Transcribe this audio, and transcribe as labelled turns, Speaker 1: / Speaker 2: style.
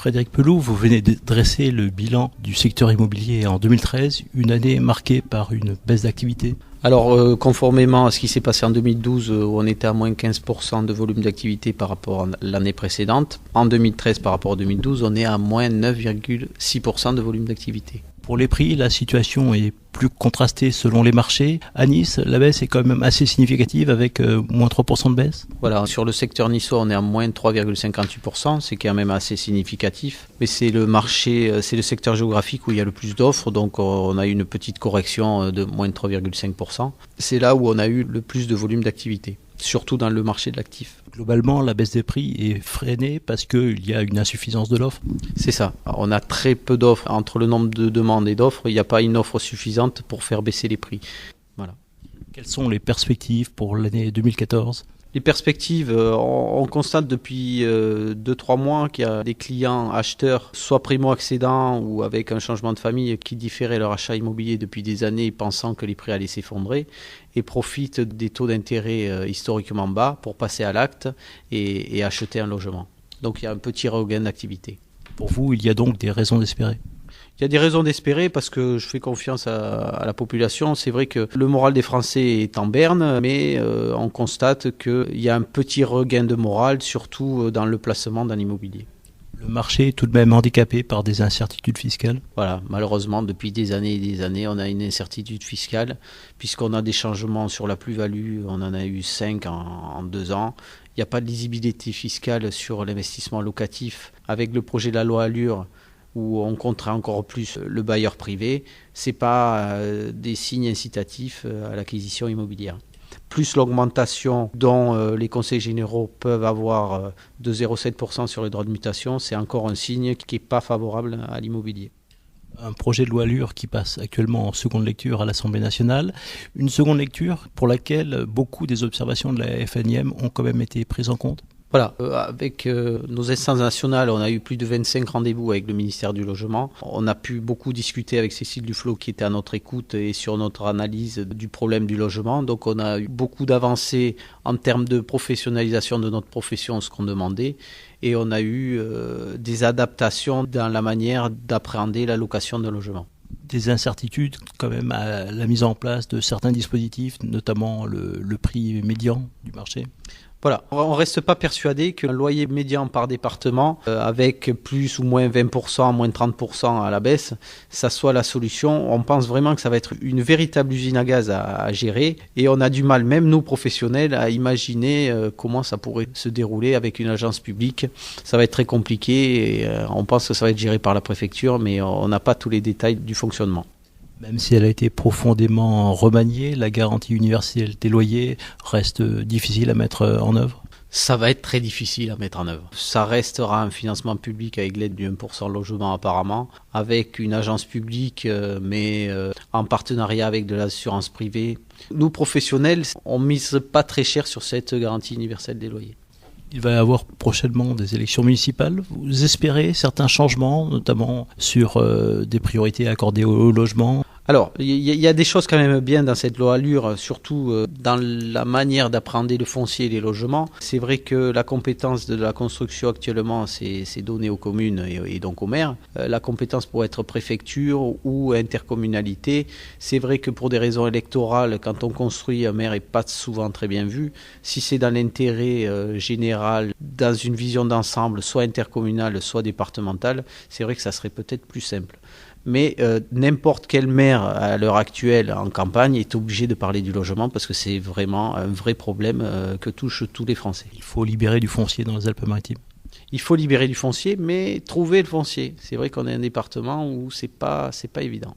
Speaker 1: Frédéric Peloux, vous venez de dresser le bilan du secteur immobilier en 2013, une année marquée par une baisse d'activité.
Speaker 2: Alors, conformément à ce qui s'est passé en 2012, où on était à moins 15% de volume d'activité par rapport à l'année précédente, en 2013 par rapport à 2012, on est à moins 9,6% de volume d'activité.
Speaker 1: Pour les prix, la situation est plus contrastée selon les marchés. À Nice, la baisse est quand même assez significative avec moins 3% de baisse.
Speaker 2: Voilà, sur le secteur niçois, on est à moins 3,58%, c'est quand même assez significatif. Mais c'est le marché, c'est le secteur géographique où il y a le plus d'offres, donc on a eu une petite correction de moins 3,5%. C'est là où on a eu le plus de volume d'activité, surtout dans le marché de l'actif.
Speaker 1: Globalement, la baisse des prix est freinée parce qu'il y a une insuffisance de l'offre.
Speaker 2: C'est ça. On a très peu d'offres. Entre le nombre de demandes et d'offres, il n'y a pas une offre suffisante pour faire baisser les prix. Voilà.
Speaker 1: Quelles sont les perspectives pour l'année 2014 ?
Speaker 2: Les perspectives, on constate depuis 2-3 mois qu'il y a des clients acheteurs, soit primo-accédants ou avec un changement de famille, qui différaient leur achat immobilier depuis des années pensant que les prix allaient s'effondrer et profitent des taux d'intérêt historiquement bas pour passer à l'acte et acheter un logement. Donc il y a un petit regain d'activité.
Speaker 1: Pour vous, il y a donc des raisons d'espérer ?
Speaker 2: Il y a des raisons d'espérer parce que je fais confiance à la population. C'est vrai que le moral des Français est en berne, mais on constate qu'il y a un petit regain de morale, surtout dans le placement dans l'immobilier.
Speaker 1: Le marché est tout de même handicapé par des incertitudes fiscales.
Speaker 2: Voilà, malheureusement, depuis des années et des années, on a une incertitude fiscale, puisqu'on a des changements sur la plus-value, on en a eu 5 en 2 ans. Il n'y a pas de lisibilité fiscale sur l'investissement locatif. Avec le projet de la loi Allure, où on contraint encore plus le bailleur privé, ce n'est pas des signes incitatifs à l'acquisition immobilière. Plus l'augmentation dont les conseils généraux peuvent avoir de 0,7% sur les droits de mutation, c'est encore un signe qui n'est pas favorable à l'immobilier.
Speaker 1: Un projet de loi Allure qui passe actuellement en seconde lecture à l'Assemblée nationale. Une seconde lecture pour laquelle beaucoup des observations de la FNIM ont quand même été prises en compte.
Speaker 2: Voilà, avec nos instances nationales, on a eu plus de 25 rendez-vous avec le ministère du Logement. On a pu beaucoup discuter avec Cécile Duflot qui était à notre écoute et sur notre analyse du problème du logement. Donc on a eu beaucoup d'avancées en termes de professionnalisation de notre profession, ce qu'on demandait. Et on a eu des adaptations dans la manière d'appréhender la location de logement.
Speaker 1: Des incertitudes quand même à la mise en place de certains dispositifs, notamment le prix médian du marché.
Speaker 2: Voilà, on ne reste pas persuadé qu'un loyer médian par département, avec plus ou moins 20%, moins 30% à la baisse, ça soit la solution. On pense vraiment que ça va être une véritable usine à gaz à gérer et on a du mal, même nous professionnels, à imaginer comment ça pourrait se dérouler avec une agence publique. Ça va être très compliqué et on pense que ça va être géré par la préfecture, mais on n'a pas tous les détails du fonctionnement.
Speaker 1: Même si elle a été profondément remaniée, la garantie universelle des loyers reste difficile à mettre en œuvre.
Speaker 2: Ça va être très difficile à mettre en œuvre. Ça restera un financement public avec l'aide du 1% logement apparemment, avec une agence publique, mais en partenariat avec de l'assurance privée. Nous, professionnels, on ne mise pas très cher sur cette garantie universelle des loyers.
Speaker 1: Il va y avoir prochainement des élections municipales. Vous espérez certains changements, notamment sur des priorités accordées au logement ?
Speaker 2: Alors, il y a des choses quand même bien dans cette loi Allure, surtout dans la manière d'appréhender le foncier et les logements. C'est vrai que la compétence de la construction actuellement, c'est donnée aux communes et donc aux maires. La compétence pour être préfecture ou intercommunalité, c'est vrai que pour des raisons électorales, quand on construit, un maire n'est pas souvent très bien vu. Si c'est dans l'intérêt général, dans une vision d'ensemble, soit intercommunale, soit départementale, c'est vrai que ça serait peut-être plus simple. Mais n'importe quel maire à l'heure actuelle en campagne est obligé de parler du logement parce que c'est vraiment un vrai problème que touche tous les Français.
Speaker 1: Il faut libérer du foncier dans les Alpes-Maritimes.
Speaker 2: Il faut libérer du foncier, mais trouver le foncier. C'est vrai qu'on est un département où c'est pas évident.